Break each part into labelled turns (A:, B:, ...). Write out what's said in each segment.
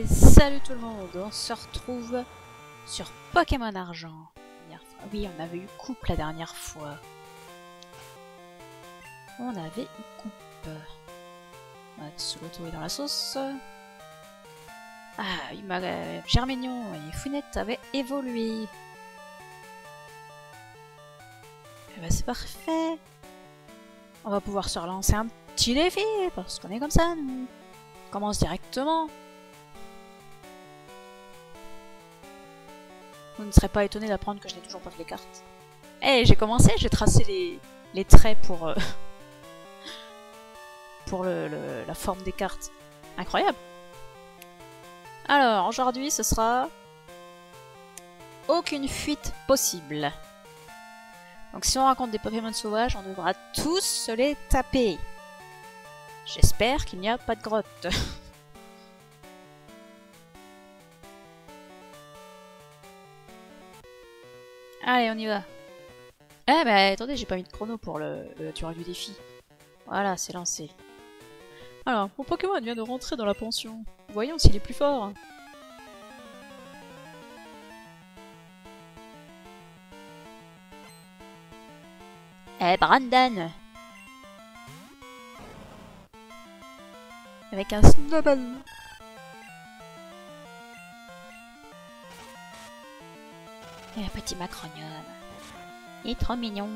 A: Et salut tout le monde, on se retrouve sur Pokémon Argent. Oui, on avait eu coupe la dernière fois. On avait eu coupe. On va se retrouver dans la sauce. Ah, Germignon et Founette avaient évolué. Et bah c'est parfait. On va pouvoir se relancer un petit défi, parce qu'on est comme ça, nous. On commence directement. Vous ne serez pas étonné d'apprendre que je n'ai toujours pas fait les cartes. Eh, j'ai commencé, j'ai tracé les traits pour, la forme des cartes. Incroyable. Alors, aujourd'hui, ce sera aucune fuite possible. Donc si on rencontre des Pokémon sauvages, on devra tous se les taper. J'espère qu'il n'y a pas de grotte. Allez, on y va. Eh bah attendez, j'ai pas mis de chrono pour la durée du défi. Voilà, c'est lancé. Alors, mon Pokémon vient de rentrer dans la pension. Voyons s'il est plus fort. Eh, Brandon! Avec un snowball. Et un petit macronium. Il est trop mignon.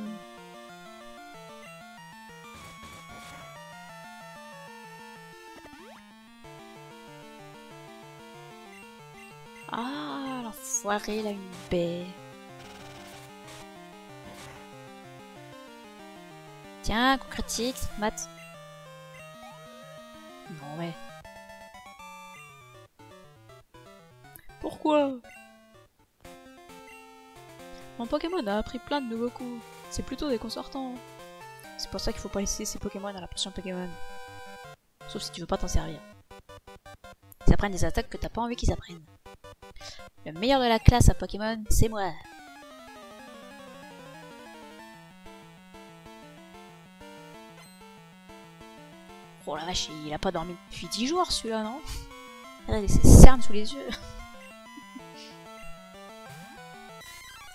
A: Ah, l'enfoiré, il a une baie. Tiens, coup critique, mat. Non mais... Pourquoi? Mon Pokémon a appris plein de nouveaux coups. C'est plutôt déconcertant. C'est pour ça qu'il faut pas laisser ces Pokémon à la potion Pokémon. Sauf si tu veux pas t'en servir. Ils apprennent des attaques que t'as pas envie qu'ils apprennent. Le meilleur de la classe à Pokémon, c'est moi. Oh la vache, il a pas dormi depuis 10 jours celui-là, non? Regardez ses cernes sous les yeux.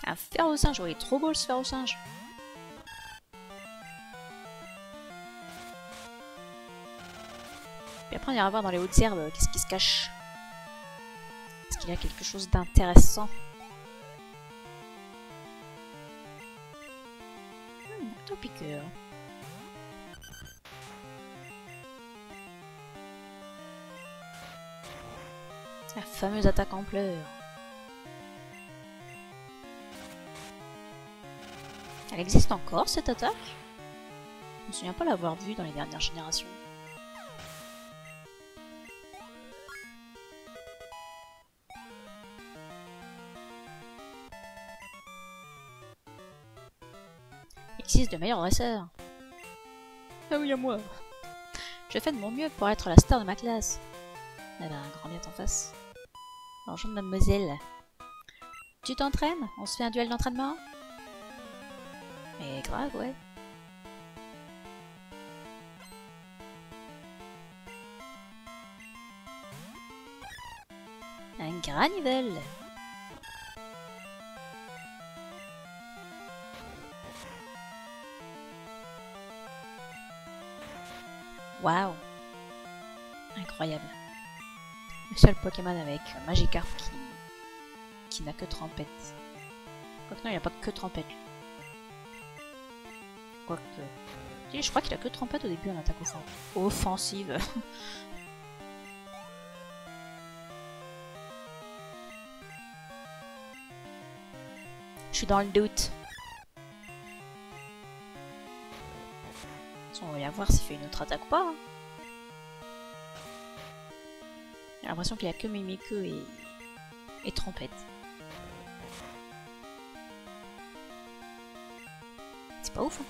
A: Un fer au singe, oh, il est trop beau ce fer au singe. Et après on ira voir dans les hautes herbes qu'est-ce qui se cache. Est-ce qu'il y a quelque chose d'intéressant? Tout piqueur. La fameuse attaque en pleurs. Elle existe encore cette attaque? Je me souviens pas l'avoir vue dans les dernières générations. Il existe de meilleurs dresseurs. Ah oui, à moi. Je fais de mon mieux pour être la star de ma classe. Elle a un grand bien en face. Bonjour mademoiselle. Tu t'entraînes? On se fait un duel d'entraînement? Mais grave, ouais. Un Granivelle. Waouh. Incroyable. Le seul Pokémon avec Magikarp qui n'a que Trompette. Quoique non, il n'a pas que Trompette. Quoique... Si, je crois qu'il a que Trompette au début en attaque offensive. Je suis dans le doute. On va bien voir s'il fait une autre attaque ou pas. Hein. J'ai l'impression qu'il n'y a que Mimikyu et Trompette. C'est pas ouf, hein.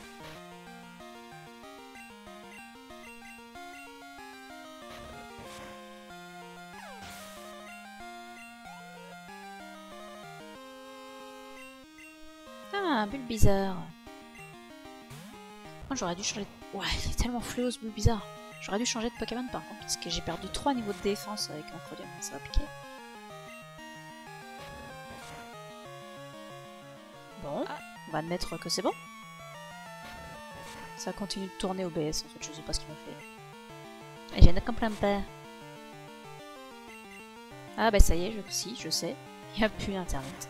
A: Ah, un Bulbizarre. Moi j'aurais dû changer de... Ouais, il est tellement fléau ce Bulbizarre. J'aurais dû changer de Pokémon par contre, parce que j'ai perdu 3 niveaux de défense avec un Frodium, ça va piquer. Bon, on va admettre que c'est bon. Ça continue de tourner OBS en fait, je sais pas ce qu'il m'a fait. Et je ne comprends pas. Ah bah ça y est, si, je sais. Il n'y a plus internet.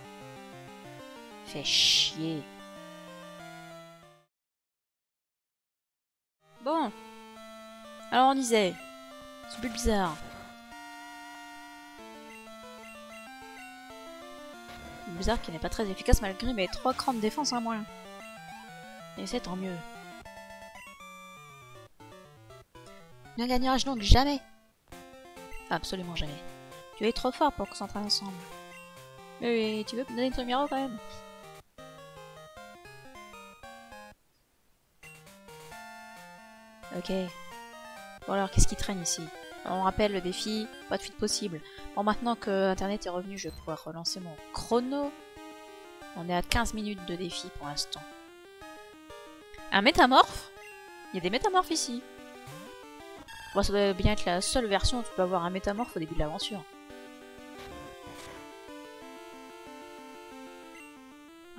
A: Fait chier. Bon. Alors on disait. C'est plus bizarre. Bizarre qui n'est pas très efficace malgré mes 3 crans de défense en moins. Et c'est tant mieux. Ne gagnerai-je donc jamais? Absolument jamais. Tu es trop fort pour qu'on s'entraîne ensemble. Mais tu veux me donner ton numéro quand même? Ok. Bon alors, qu'est-ce qui traîne ici? On rappelle le défi, pas de fuite possible. Bon, maintenant que Internet est revenu, je vais pouvoir relancer mon chrono. On est à 15 minutes de défi pour l'instant. Un métamorphe? Il y a des métamorphes ici. Bon, ça doit bien être la seule version où tu peux avoir un métamorphe au début de l'aventure.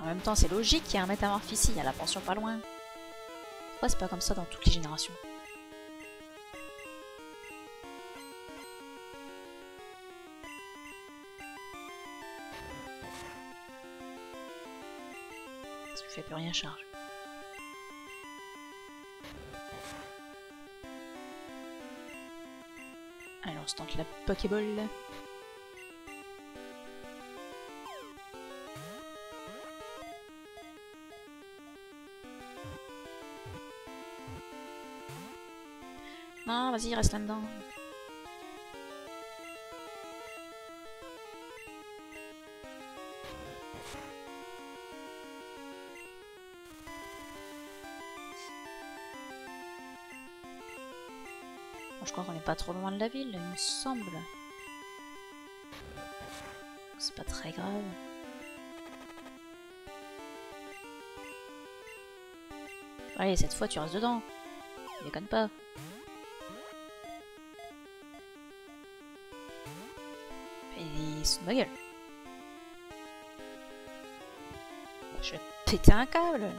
A: En même temps, c'est logique qu'il y ait un métamorphe ici, il y a la pension pas loin. Pourquoi c'est pas comme ça dans toutes les générations? Ça ne fait plus rien charge. Allez, on se tente la Pokéball. Non, vas-y, reste là-dedans. Je crois qu'on n'est pas trop loin de la ville, il me semble. C'est pas très grave. Allez, cette fois tu restes dedans. Déconne pas. Et sous ma gueule. Je vais péter un câble.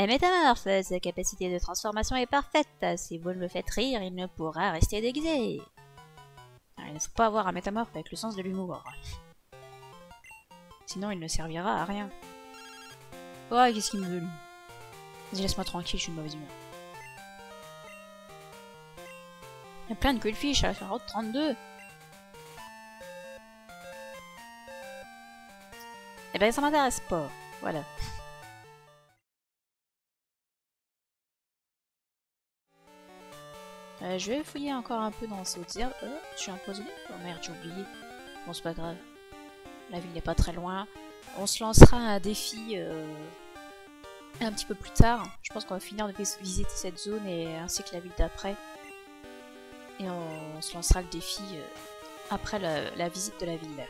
A: Métamorphe, sa capacité de transformation est parfaite. Si vous le faites rire, il ne pourra rester déguisé. Alors, il ne faut pas avoir un métamorphe avec le sens de l'humour. Sinon, il ne servira à rien. Oh, qu'est-ce qu'il me veut, lui? Vas-y, laisse-moi tranquille, je suis de mauvaise humeur. Il y a plein de quillfish à la route 32. Eh ben, ça m'intéresse pas. Voilà. Je vais fouiller encore un peu dans ces hautes herbes. Je suis empoisonné? Oh merde, j'ai oublié. Bon, c'est pas grave. La ville n'est pas très loin. On se lancera un défi un petit peu plus tard. Je pense qu'on va finir de visiter cette zone et ainsi que la ville d'après. Et on se lancera le défi après la visite de la ville.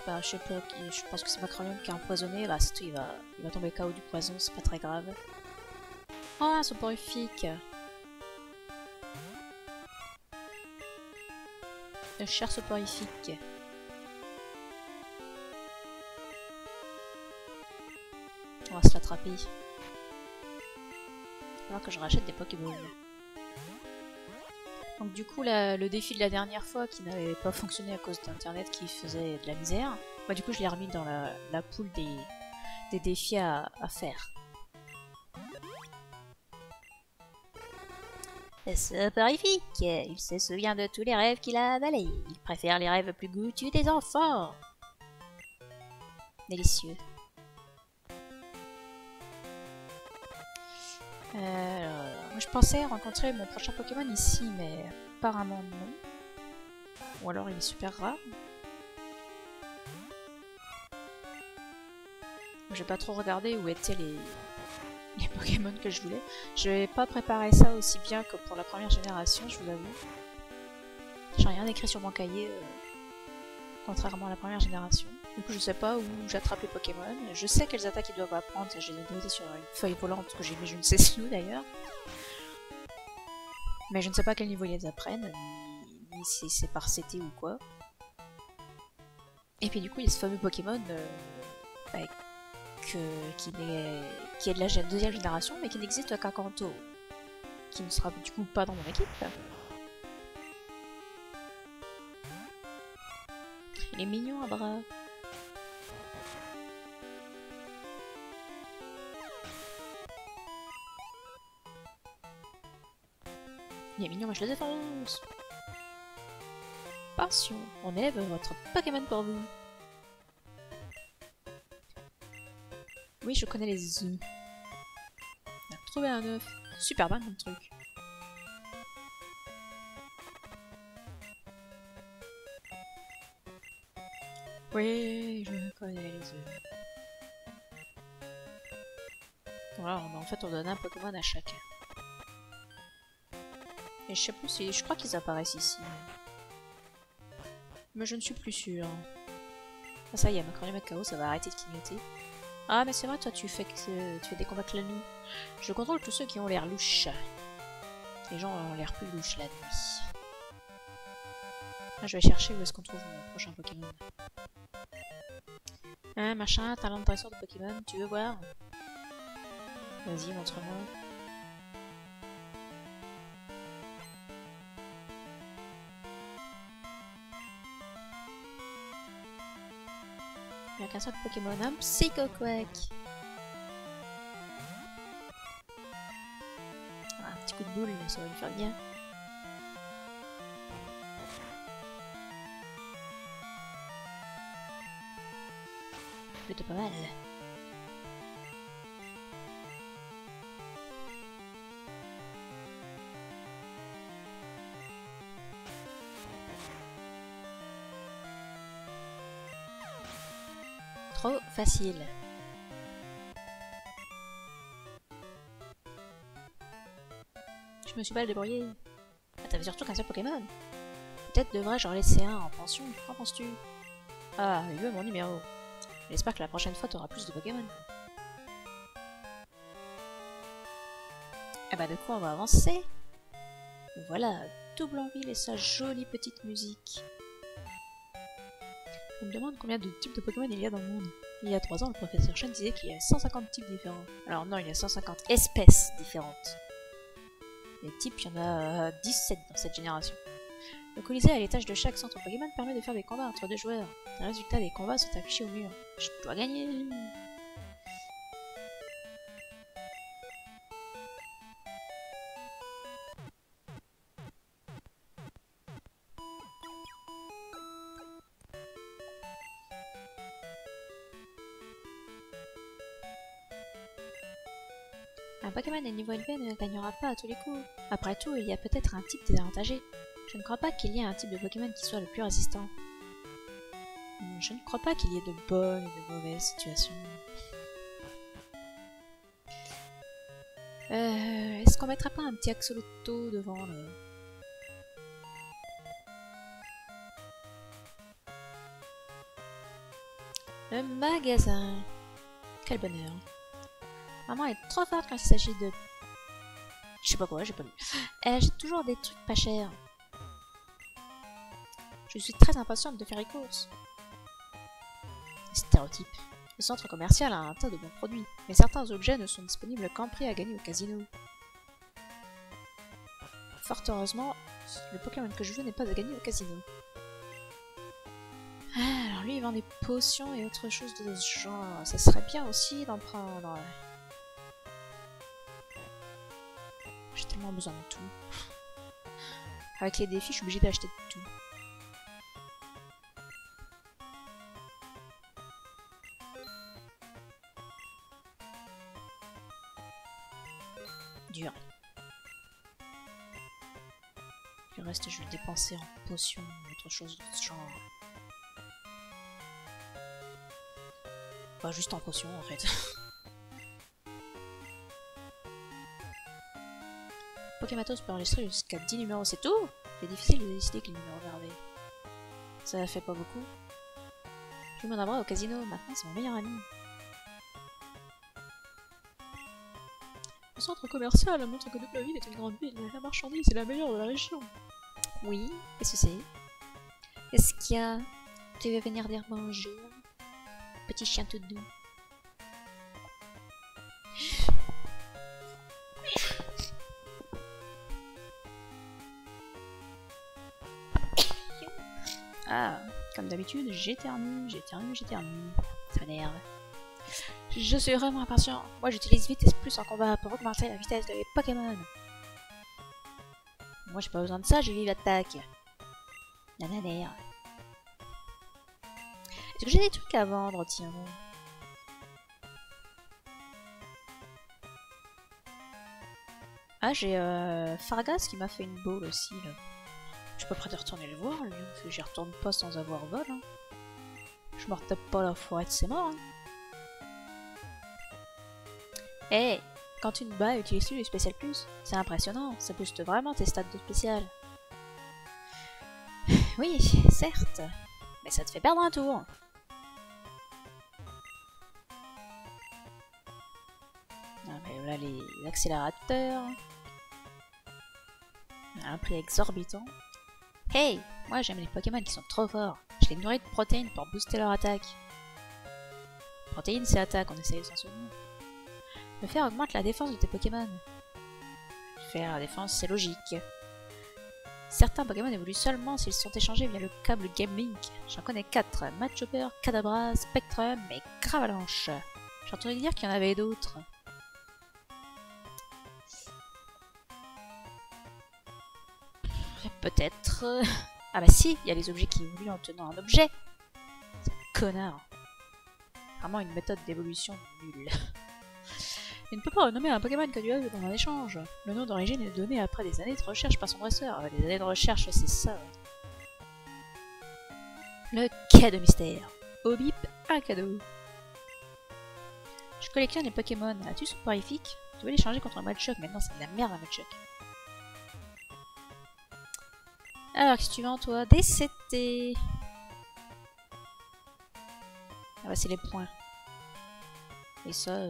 A: Pas, je sais pas, je pense que c'est Macronium qui est empoisonné. Là, il va tomber KO du poison, c'est pas très grave. Oh, un soporifique. Le cher soporifique. On va se l'attraper. Il va falloir que je rachète des Pokéballs. Donc du coup, le défi de la dernière fois qui n'avait pas fonctionné à cause d'internet qui faisait de la misère, bah, du coup je l'ai remis dans la poule des défis à faire. Soporifique, il se souvient de tous les rêves qu'il a avalés. Il préfère les rêves plus goûtus des enfants. Délicieux. Alors, moi Je pensais rencontrer mon prochain Pokémon ici, mais apparemment non. Ou alors il est super rare. J'ai pas trop regardé où étaient les Pokémon que je voulais. Je vais pas préparer ça aussi bien que pour la première génération, je vous avoue. J'ai rien écrit sur mon cahier, contrairement à la première génération. Du coup, je sais pas où j'attrape les Pokémon. Je sais quelles attaques ils doivent apprendre, je les ai notées sur une feuille volante que j'ai mis je ne sais où d'ailleurs. Mais je ne sais pas à quel niveau ils les apprennent, ni si c'est par CT ou quoi. Et puis du coup, il y a ce fameux Pokémon bah, qui est de la deuxième génération, mais qui n'existe qu'à Kanto. Qui ne sera du coup pas dans mon équipe. Il est mignon à bras. Il est mignon, mais je le défonce. Passion, on élève votre Pokémon pour vous. Oui, je connais les œufs. On a trouvé un œuf. Super bien comme truc. Oui, je connais les œufs. Voilà, en fait, on donne un Pokémon à chacun. Et je sais plus si... Je crois qu'ils apparaissent ici. Mais je ne suis plus sûre. Ah ça y est, quand les mecs KO, ça va arrêter de clignoter. Ah mais c'est vrai, toi tu fais des combats que la nuit. Je contrôle tous ceux qui ont l'air louches. Les gens ont l'air plus louches la nuit. Ah, je vais chercher où est-ce qu'on trouve mon prochain Pokémon. Hein, machin, talent de dresseur de Pokémon, tu veux voir? Vas-y, montre-moi. Il n'y a qu'un seul Pokémon, un Psychoquack. Ah, un petit coup de boule, ça va lui faire bien. Plutôt pas mal. Trop facile. Je me suis pas débrouillé. Ah, t'avais surtout qu'un seul Pokémon. Peut-être devrais-je en laisser un en pension. Qu'en penses-tu? Ah, il veut mon numéro. J'espère que la prochaine fois t'auras plus de Pokémon. Eh bah de quoi on va avancer? Voilà, Doublonville et sa jolie petite musique. On me demande combien de types de Pokémon il y a dans le monde. Il y a 3 ans, le professeur Chen disait qu'il y a 150 types différents. Alors non, il y a 150 espèces différentes. Les types, il y en a 17 dans cette génération. Le Colisée à l'étage de chaque centre Pokémon permet de faire des combats entre 2 joueurs. Les résultats des combats sont affichés au mur. Je dois gagner. Un Pokémon à niveau élevé ne gagnera pas à tous les coups. Après tout, il y a peut-être un type désavantagé. Je ne crois pas qu'il y ait un type de Pokémon qui soit le plus résistant. Je ne crois pas qu'il y ait de bonnes et de mauvaises situations. Est-ce qu'on mettra pas un petit Axolotl devant là? Le magasin. Quel bonheur. Maman est trop forte quand il s'agit de... Je sais pas quoi, j'ai pas lu. Elle achète toujours des trucs pas chers. Je suis très impatiente de faire les courses. Stéréotype. Le centre commercial a un tas de bons produits, mais certains objets ne sont disponibles qu'en prix à gagner au casino. Fort heureusement, le Pokémon que je veux n'est pas à gagner au casino. Ah, alors lui il vend des potions et autre chose de ce genre. Ça serait bien aussi d'en prendre. J'ai tellement besoin de tout. Avec les défis, je suis obligée d'acheter tout. Dur. Le reste, je vais le dépenser en potions ou autre chose de ce genre. Bah, juste en potions en fait. Pokématos peut enregistrer jusqu'à 10 numéros, c'est tout? C'est difficile de décider quel numéro garder. Ça fait pas beaucoup. Je vais m'en avoir au casino, maintenant c'est mon meilleur ami. Le centre commercial montre que Doubleville est une grande ville. La marchandise est la meilleure de la région. Oui, qu'est-ce que c'est? Qu'est-ce qu'il y a? Tu veux venir dire bonjour? Petit chien tout doux. Ah, comme d'habitude, j'éternue. Ça m'énerve. Je suis vraiment impatient. Moi, j'utilise vitesse plus en combat pour augmenter la vitesse de mes Pokémon. Moi, j'ai pas besoin de ça, j'ai vive attaque. Nananère. Est-ce que j'ai des trucs à vendre, tiens? Ah, j'ai Fargas qui m'a fait une boule aussi, là. Je suis pas prêt de retourner le voir, lui, parce que j'y retourne pas sans avoir vol. Hein. Je me retape pas la forêt de ses morts. Hein. Hey, quand tu te bats, utilises-tu les spécial plus? C'est impressionnant, ça booste vraiment tes stats de spécial. Oui, certes, mais ça te fait perdre un tour. Ah, mais là, les accélérateurs. Un prix exorbitant. Hey, moi j'aime les Pokémon qui sont trop forts. Je les nourris de protéines pour booster leur attaque. Protéines, c'est attaque, on essaye de s'en souvenir. Le fer augmente la défense de tes Pokémon. Faire la défense, c'est logique. Certains Pokémon évoluent seulement s'ils sont échangés via le câble Game Link. J'en connais 4. Machopper, Kadabra, Spectrum et Cravalanche. J'ai entendu dire qu'il y en avait d'autres. Peut-être... Ah bah si, il y a les objets qui évoluent en tenant un objet. Connard. Vraiment une méthode d'évolution nulle. Il ne peut pas renommer un Pokémon que tu as eu dans un échange. Le nom d'origine est donné après des années de recherche par son dresseur. Des années de recherche, c'est ça. Le cadeau mystère. Au bip, un cadeau. Je collectionne les Pokémon. As-tu soporifique? Tu veux les changer contre un Machoke? Maintenant c'est de la merde un Machoke. Alors, qu'est-ce que tu vends, toi? DCT. Ah bah, c'est les points. Et ça,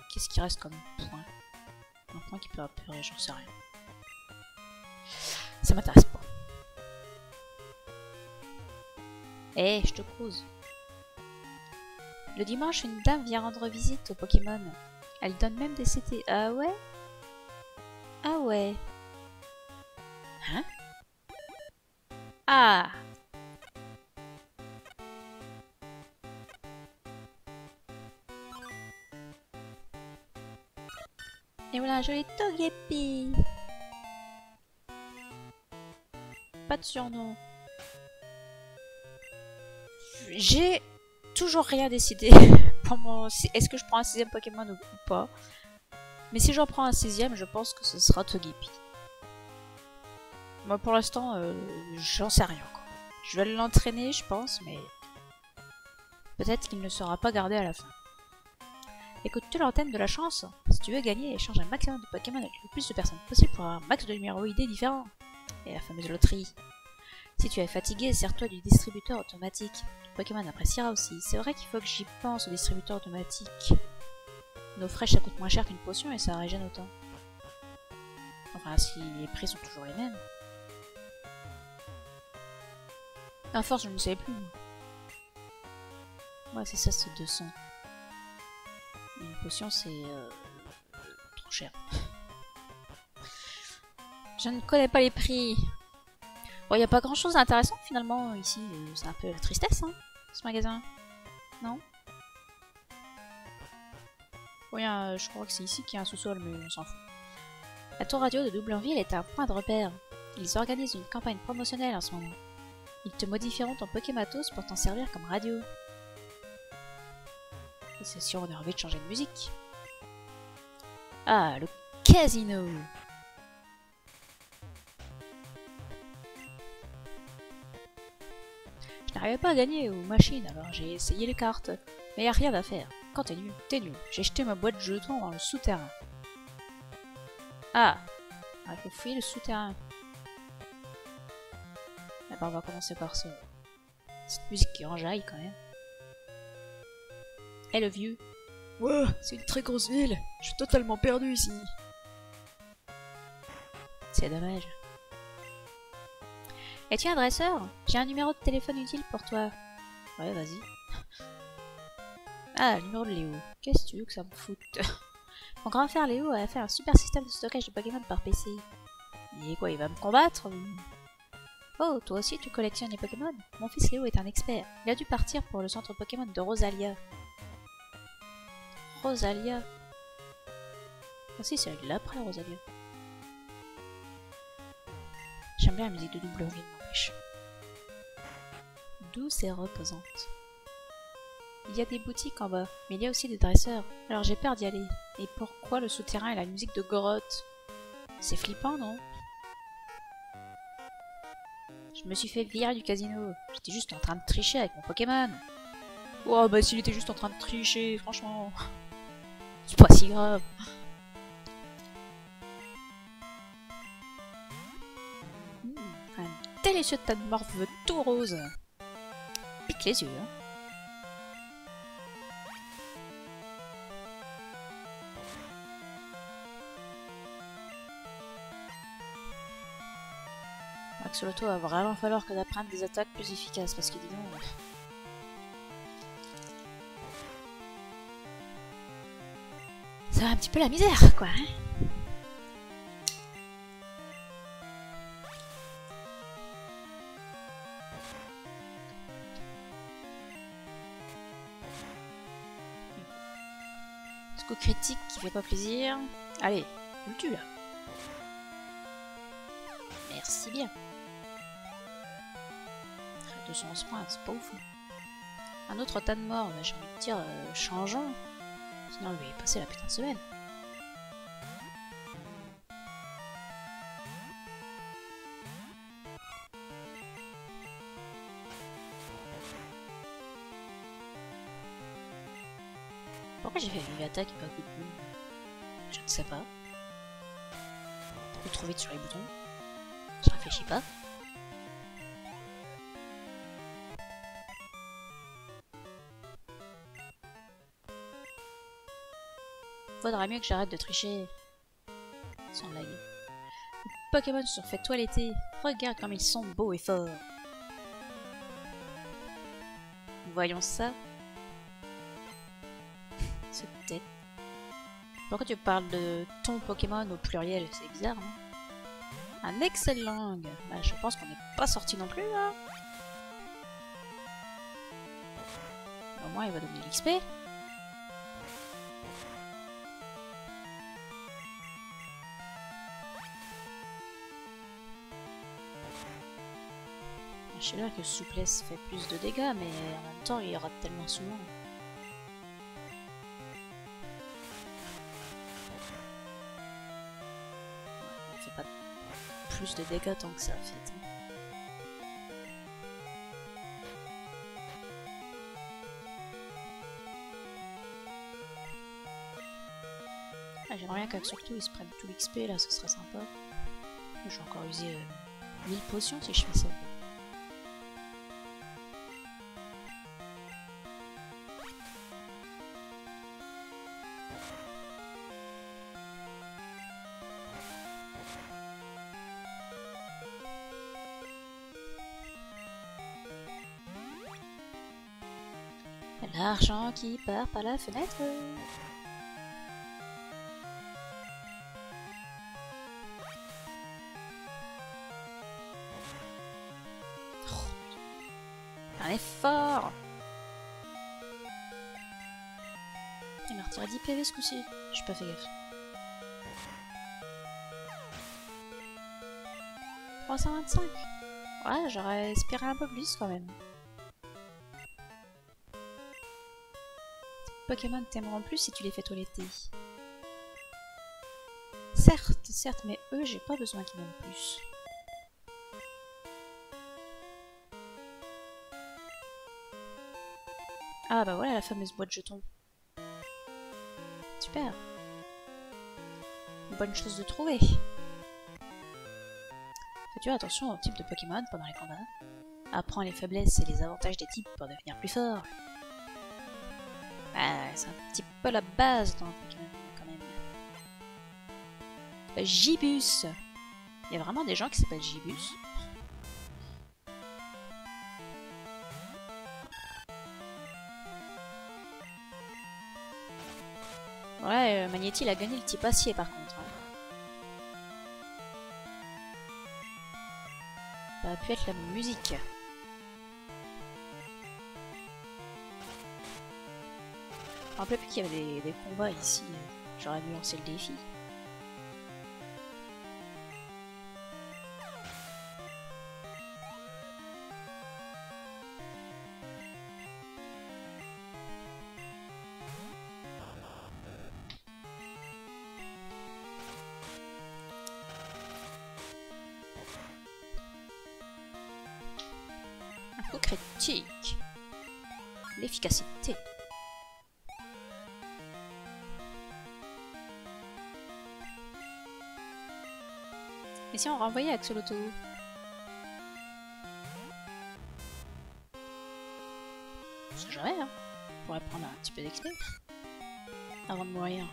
A: qu'est-ce qui reste comme point? Un point qui peut apeurer, j'en sais rien. Ça m'intéresse pas. Eh, je te crouse. Le dimanche, une dame vient rendre visite aux Pokémon. Elle donne même des CT. Ah ouais? Ah ouais. Hein? Ah! Et voilà un joli Togepi! Pas de surnom. J'ai toujours rien décidé pour mon... Est-ce que je prends un 6ème Pokémon ou pas? Mais si j'en prends un 6ème, je pense que ce sera Togepi. Moi pour l'instant, j'en sais rien quoi. Je vais l'entraîner je pense, mais peut-être qu'il ne sera pas gardé à la fin. Écoute-tu l'antenne de la chance? Si tu veux gagner, échange un maximum de Pokémon avec le plus de personnes possible pour avoir un max de numéros ID différents. Et la fameuse loterie. Si tu es fatigué, sers-toi du distributeur automatique. Pokémon appréciera aussi. C'est vrai qu'il faut que j'y pense au distributeur automatique. Nos fraîches ça coûte moins cher qu'une potion et ça régène autant. Enfin si les prix sont toujours les mêmes. À force, je ne sais plus. Ouais, c'est ça, c'est 200. Une potion, c'est trop cher. Je ne connais pas les prix. Bon, il n'y a pas grand chose d'intéressant finalement ici. C'est un peu la tristesse, hein, ce magasin. Non? Oui, je crois que c'est ici qu'il y a un sous-sol, mais on s'en fout. La tour radio de Doubleville est un point de repère. Ils organisent une campagne promotionnelle en ce moment. Ils te modifieront ton Pokématos pour t'en servir comme radio. C'est sûr, on a envie de changer de musique. Ah, le casino. J'arrivais pas à gagner aux machines, alors j'ai essayé les cartes. Mais y a rien à faire. Quand t'es nul, t'es nul. J'ai jeté ma boîte de jetons dans le souterrain. Ah, il faut fouiller le souterrain. Ah bah, on va commencer par ça. Cette musique qui enjaille quand même. Eh le vieux.
B: Ouais, c'est une très grosse ville. Je suis totalement perdu ici.
A: C'est dommage. Es-tu un dresseur? J'ai un numéro de téléphone utile pour toi. Ouais, vas-y. Ah, le numéro de Léo. Qu'est-ce que tu veux que ça me foute? Mon grand frère Léo a fait un super système de stockage de Pokémon par PC. Et quoi, il va me combattre ou... Oh, toi aussi tu collectionnes les Pokémon? Mon fils Léo est un expert. Il a dû partir pour le centre Pokémon de Rosalia. Rosalia? Ah si, c'est l'après Rosalia. J'aime bien la musique de double rythme, n'empêche. Douce et reposante. Il y a des boutiques en bas, mais il y a aussi des dresseurs. Alors j'ai peur d'y aller. Et pourquoi le souterrain et la musique de Goroth? C'est flippant, non? Je me suis fait virer du casino. J'étais juste en train de tricher avec mon Pokémon. Oh bah s'il était juste en train de tricher, franchement. C'est pas si grave. Un délicieux tas de morve tout rose. Pique les yeux, hein. Axolotl va vraiment falloir que j'apprenne des attaques plus efficaces parce que dis donc... Ça va un petit peu la misère, quoi, hein. Ce coup critique qui fait pas plaisir. Allez, tu le tues là. Merci bien. 211 points, c'est pas ouf. Un autre tas de morts, j'ai envie de dire, changeons. Sinon, lui, il est passé la putain de semaine. Pourquoi j'ai fait vive attaque et pas coup de boule? Je ne sais pas. Faut trouver sur les boutons. Je réfléchis pas. Faudra mieux que j'arrête de tricher. Sans blague. Les Pokémon se sont fait toiletter. Regarde comme ils sont beaux et forts. Voyons ça. Cette tête. Pourquoi tu parles de ton Pokémon au pluriel? C'est bizarre, non? Un excellent. Bah, je pense qu'on n'est pas sorti non plus, là. Au moins, il va donner l'XP. Je sais bien que souplesse fait plus de dégâts, mais en même temps, il rate tellement souvent. Il fait pas plus de dégâts tant que ça, en fait. Ah, j'aimerais bien qu'Axolotl il se prenne tout l'XP, là, ce serait sympa. Je vais encore user 1000 potions si je fais ça. L'argent qui part par la fenêtre. Oh, un effort. Il m'a retiré 10 PV ce coup-ci. J'ai pas fait gaffe. 325. Ouais, j'aurais espéré un peu plus quand même. Pokémon t'aimeront plus si tu les fais toiletter. Certes, mais eux, j'ai pas besoin qu'ils m'aiment plus. Ah bah voilà la fameuse boîte jetons. Super. Une bonne chose de trouver. Fais-tu attention au type de Pokémon pendant les combats. Apprends les faiblesses et les avantages des types pour devenir plus fort. Ah, c'est un petit peu la base dans Pokémon quand même. Gibus. Il y a vraiment des gens qui s'appellent Gibus. Ouais, Magnéti, il a gagné le type acier par contre. Ça a pu être la musique. Je me rappelais plus qu'il y avait des combats ici. J'aurais dû lancer le défi. Un coup critique. L'efficacité. Et si on renvoyait Axolotl? C'est jamais, hein. On pourrait prendre un petit peu d'XP avant de mourir.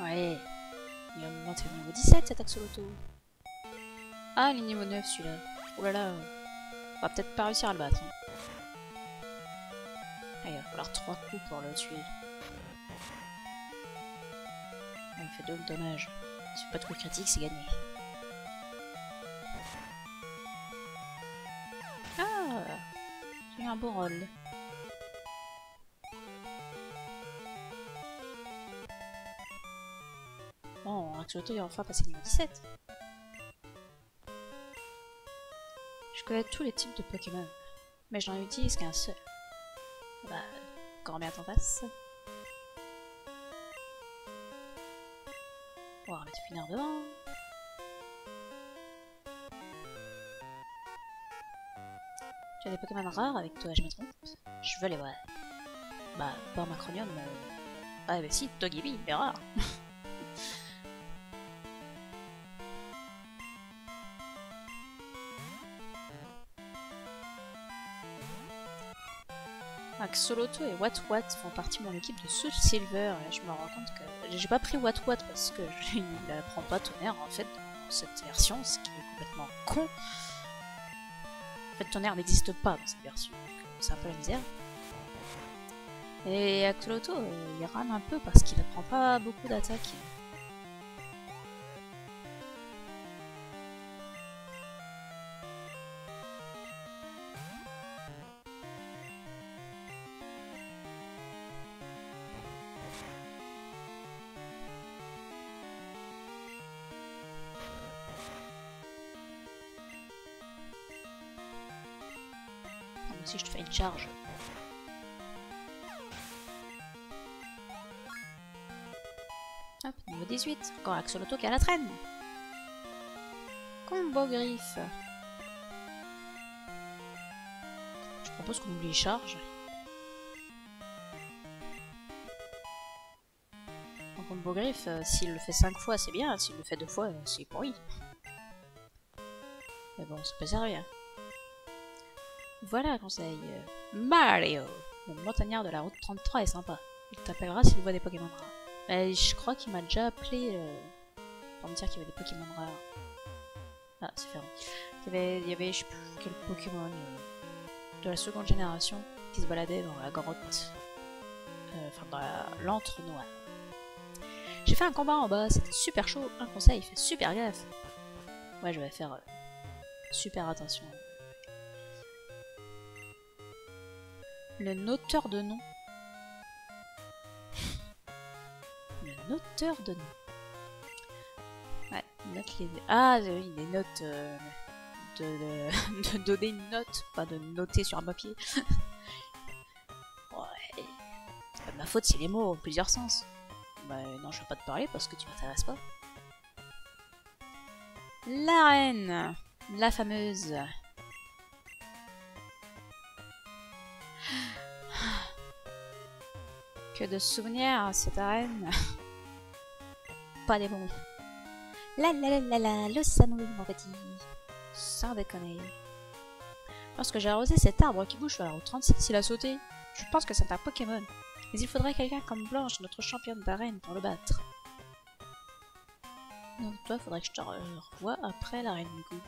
A: Ouais. Il va me monter au niveau 17 cet Axolotl. Ah, il est niveau 9 celui-là. Oh là là. On va peut-être pas réussir à le battre. Hein. Ah, il va falloir 3 coups pour le tuer. Ah, il fait 2 dommages. Si pas de coup critique, c'est gagné. Ah, j'ai eu un bon rôle. Bon, Axolotl est enfin passé niveau 17. Je connais tous les types de Pokémon, mais je n'en utilise qu'un seul. Bah, quand bien t'en passes. On va remettre finir devant. Tu as des Pokémon rares avec toi, je me trompe? Je veux les voir. Bah, pas Macronium. Ah, bah si, Togepi, il est rare. Axolotl et Watwat font partie de mon équipe de Soul Silver. Et je me rends compte que j'ai pas pris Watwat parce que il apprend pas Tonnerre en fait dans cette version, ce qui est complètement con. En fait, Tonnerre n'existe pas dans cette version, donc c'est un peu la misère. Et Axolotl, il rame un peu parce qu'il apprend pas beaucoup d'attaques. Si je te fais une charge. Hop, niveau 18. Encore Axolotl qui a la traîne. Combo griffe. Je propose qu'on oublie les charges. En combo griffe, s'il le fait 5 fois, c'est bien. S'il le fait 2 fois, c'est pourri. Mais bon, ça peut servir. Voilà un conseil. Mario, le montagnard de la route 33 est sympa. Il t'appellera s'il voit des Pokémon rares. Mais je crois qu'il m'a déjà appelé pour me dire qu'il y avait des Pokémon rares. Ah, c'est fermé. Il y avait je sais plus quel Pokémon de la seconde génération qui se baladait dans la grotte. Enfin, dans l'entre-noir. J'ai fait un combat en bas, c'était super chaud. Un conseil, fais super gaffe. Ouais, je vais faire super attention. Le noteur de nom. Le noteur de nom. Ouais, Note les... Ah oui, les notes... de donner une note, pas de noter sur un papier. Ouais. C'est pas de ma faute si les mots ont plusieurs sens. Bah non, je vais pas te parler parce que tu m'intéresses pas. La reine, la fameuse. Que de souvenirs, cette reine. Pas des bons. La la la la la, le Samu, mon petit. Sans déconner. Lorsque j'ai arrosé cet arbre qui bouge vers la route 36, il a sauté. Je pense que c'est un Pokémon. Mais il faudrait quelqu'un comme Blanche, notre championne d'arène, pour le battre. Donc toi, faudrait que je te revoie après l'arène du coup.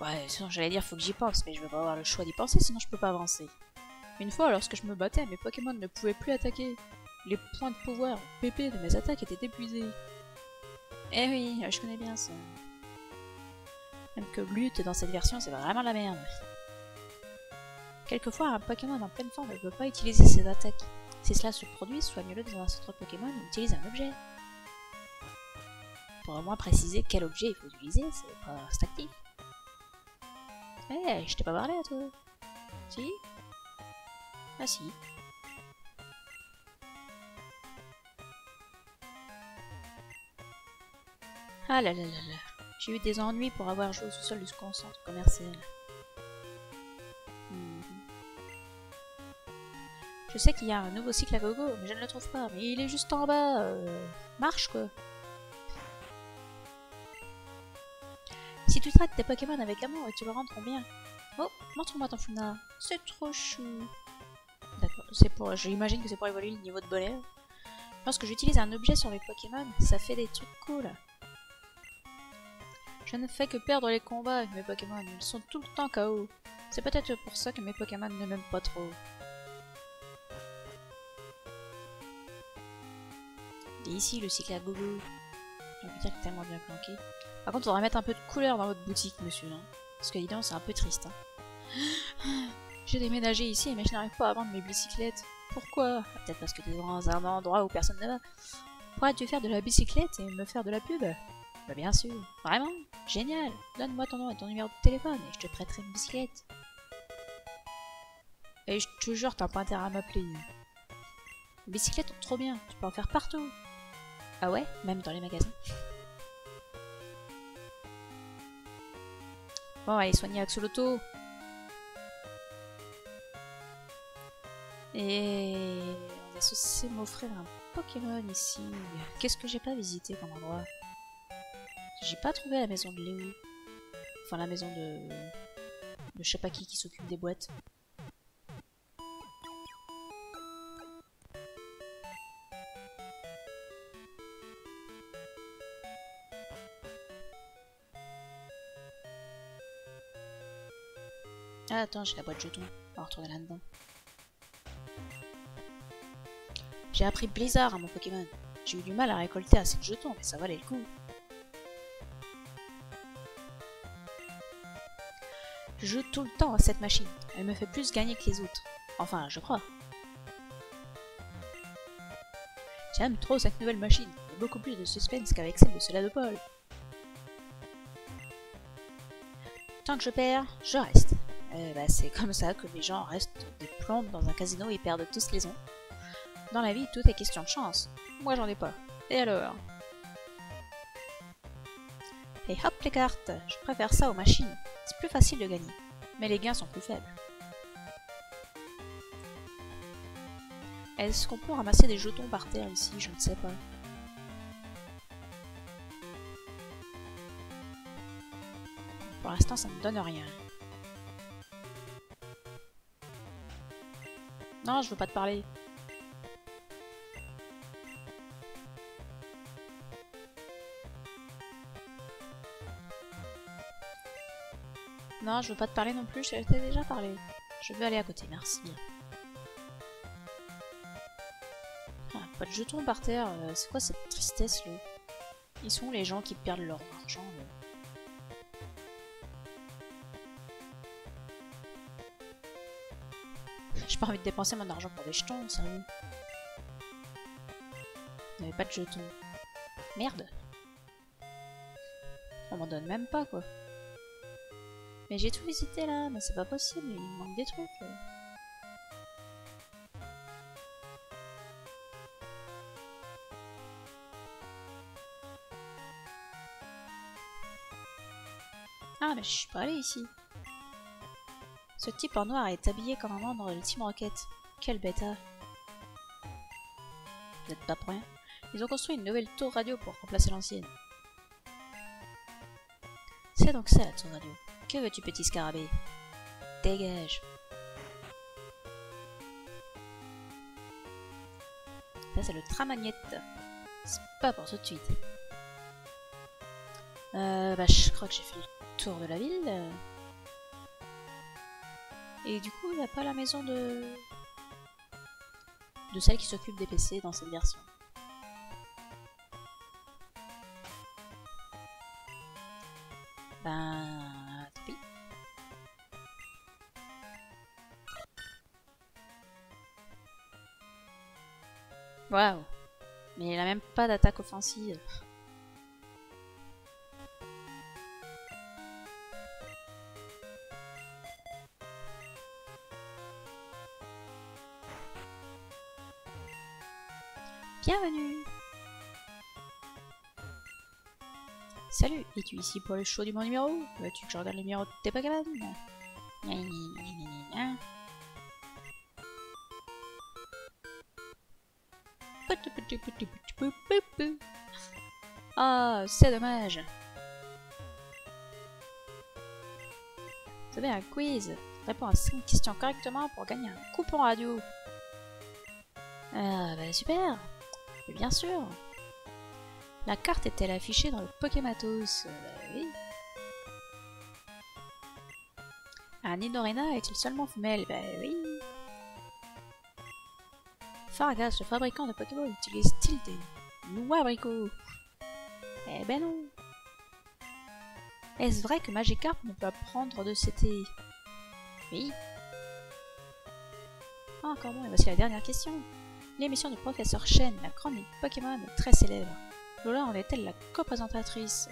A: Ouais, sinon j'allais dire faut que j'y pense, mais je vais pas avoir le choix d'y penser, sinon je peux pas avancer. Une fois, lorsque je me battais, mes Pokémon ne pouvaient plus attaquer. Les points de pouvoir PP de mes attaques étaient épuisés. Eh oui, je connais bien ça. Même que lutte dans cette version, c'est vraiment la merde. Quelquefois, un Pokémon en pleine forme ne peut pas utiliser ses attaques. Si cela se produit, soigne-le dans un autre Pokémon ou utilise un objet. Pour au moins préciser quel objet il faut utiliser, c'est pas actif. Eh, je t'ai pas parlé à toi. Si? Ah si. Ah là là là là. J'ai eu des ennuis pour avoir joué au sous-sol du centre commercial. Je sais qu'il y a un nouveau cycle à gogo, mais je ne le trouve pas. Mais il est juste en bas. Marche quoi. Si tu traites tes Pokémon avec amour, et tu le rendront bien. Oh, montre-moi ton Funa. C'est trop chou. D'accord, c'est pour. J'imagine que c'est pour évoluer le niveau de bonheur. Lorsque j'utilise un objet sur mes Pokémon, ça fait des trucs cool. Je ne fais que perdre les combats avec mes Pokémon. Ils sont tout le temps KO. C'est peut-être pour ça que mes Pokémon ne m'aiment pas trop. Et ici, le cycle à gogo. J'ai envie de dire que tellement bien planqué. Par contre, on faudrait mettre un peu de couleur dans votre boutique, monsieur. Hein. Parce que, évidemment, c'est un peu triste. Hein. J'ai déménagé ici, mais je n'arrive pas à vendre mes bicyclettes. Pourquoi? Peut-être parce que tu es dans un endroit où personne ne va. Pourrais-tu faire de la bicyclette et me faire de la pub? Bah bien sûr. Vraiment? Génial. Donne-moi ton nom et ton numéro de téléphone et je te prêterai une bicyclette. Et je te jure, t'as pas intérêt à m'appeler. Les bicyclettes sont trop bien. Tu peux en faire partout. Ah ouais? Même dans les magasins. Bon, allez, soigner Axolotl. Et on est censé m'offrir un Pokémon ici. Qu'est-ce que j'ai pas visité comme endroit? J'ai pas trouvé la maison de Léo. Enfin, la maison de je sais pas qui s'occupe des boîtes. Ah, attends, j'ai la boîte jetons. On va retourner là-dedans. J'ai appris Blizzard à mon Pokémon. J'ai eu du mal à récolter assez de jetons, mais ça valait le coup. Je joue tout le temps à cette machine. Elle me fait plus gagner que les autres. Enfin, je crois. J'aime trop cette nouvelle machine. Il y a beaucoup plus de suspense qu'avec celle de cela de Paul. Tant que je perds, je reste. Bah, c'est comme ça que les gens restent des plombes dans un casino et perdent tous les ans. Dans la vie, tout est question de chance. Moi, j'en ai pas. Et alors? Et hop les cartes. Je préfère ça aux machines. C'est plus facile de gagner. Mais les gains sont plus faibles. Est-ce qu'on peut ramasser des jetons par terre ici? Je ne sais pas. Pour l'instant, ça ne donne rien. Non, je veux pas te parler. Non, je veux pas te parler non plus, je t'ai déjà parlé. Je veux aller à côté, merci. Ah, pas de jetons par terre, c'est quoi cette tristesse là? Ils sont les gens qui perdent leur argent là. J'ai pas envie de dépenser mon argent pour des jetons, sérieux. Il n'y avait pas de jetons. Merde. On m'en donne même pas, quoi. Mais j'ai tout visité là, mais c'est pas possible, il me manque des trucs. Ah, mais je suis pas allée ici. Ce type en noir est habillé comme un membre de Team Rocket. Quel bêta. Vous êtes pas pour rien. Ils ont construit une nouvelle tour radio pour remplacer l'ancienne. C'est donc ça la tour radio. Que veux-tu, petit scarabée? Dégage. Ça c'est le tramagnette. C'est pas pour tout de suite. Bah je crois que j'ai fait le tour de la ville. Et du coup il n'y a pas la maison de celle qui s'occupe des PC dans cette version. Ben... tant pis. Waouh. Mais il a même pas d'attaque offensive. Bienvenue. Salut, es-tu ici pour le show du bon numéro? Veux-tu que je regarde le numéro de tes Pokémon? Ah, c'est dommage. Vous avez un quiz. Réponds à 5 questions correctement pour gagner un coupon radio. Ah, bah super. Mais bien sûr. La carte est-elle affichée dans le Pokématos? Oui. Un Nidorina est-il seulement femelle? Bah oui. Fargas, le fabricant de Pokéball, utilise-t-il des noix abricots? Eh ben non. Est-ce vrai que Magikarp ne peut apprendre de CT? Oui. Ah, encore bon, et voici la dernière question. L'émission du professeur Chen, la chronique Pokémon, est très célèbre. Lola en est-elle la co-présentatrice?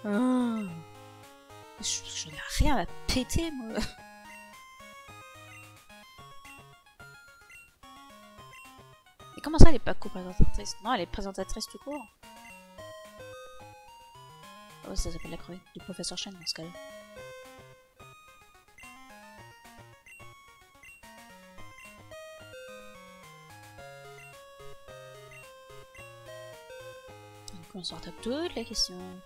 A: Oh. Je n'ai rien à péter, moi. Et comment ça, elle est pas co-présentatrice? Non, elle est présentatrice tout court. Oh, ça s'appelle la chronique du professeur Chen dans ce cas-là. On sort à toutes les questions.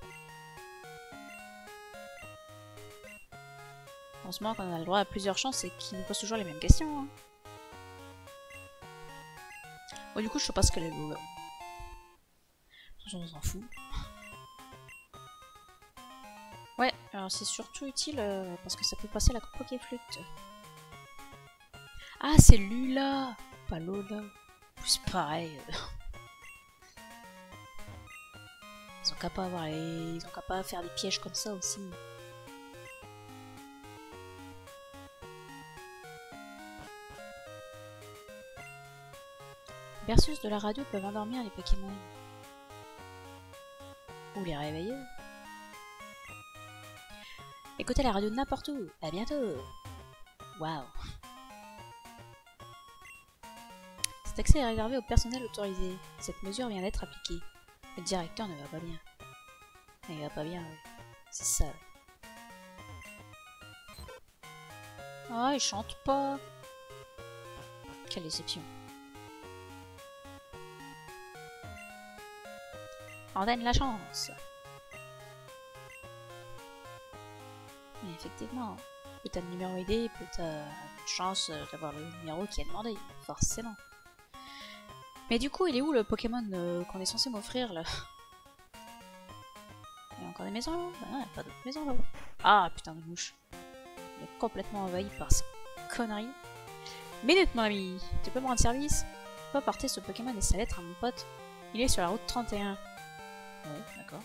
A: Heureusement qu'on a le droit à plusieurs chances et qu'ils nous posent toujours les mêmes questions. Hein. Bon, du coup, je sais pas ce qu'elle est. On s'en fout. Ouais, alors c'est surtout utile parce que ça peut passer la Pokéflute. Ah, c'est Lula, pas Lola. C'est pareil. Ils ont qu'à pas avoir les... Ils ont qu'à pas faire des pièges comme ça aussi. Les berceuses de la radio peuvent endormir les Pokémon. Ou les réveiller. Écoutez la radio de n'importe où. À bientôt. Waouh. Cet accès est réservé au personnel autorisé. Cette mesure vient d'être appliquée. Le directeur ne va pas bien. Il va pas bien, oui. C'est ça. Ah, il chante pas. Quelle déception. On donne la chance. Mais effectivement, plus t'as le numéro ID, plus t'as une chance d'avoir le numéro qui est demandé, forcément. Mais du coup, il est où le Pokémon qu'on est censé m'offrir là? Il y a encore des maisons là? Ah non, il n'y a pas d'autres maisons là-bas. Ah putain de mouche. Il est complètement envahi par ces conneries. Minute mon ami, tu peux me rendre service? Tu peux apporter ce Pokémon et sa lettre à mon pote? Il est sur la route 31. Ouais, d'accord.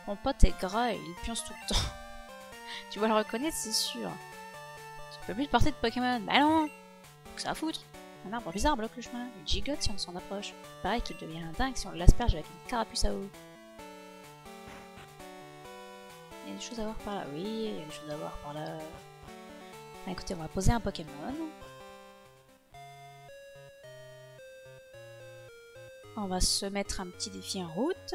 A: Mon pote est gras et il pionce tout le temps. Tu vas le reconnaître, c'est sûr. Tu peux plus te porter de Pokémon. Bah non! Que ça va foutre! Un arbre bizarre bloque le chemin. Il gigote si on s'en approche. Pareil qu'il devient dingue si on l'asperge avec une carapuce à eau. Il y a des choses à voir par là. Oui, il y a des choses à voir par là. Ah, écoutez, on va poser un Pokémon. On va se mettre un petit défi en route.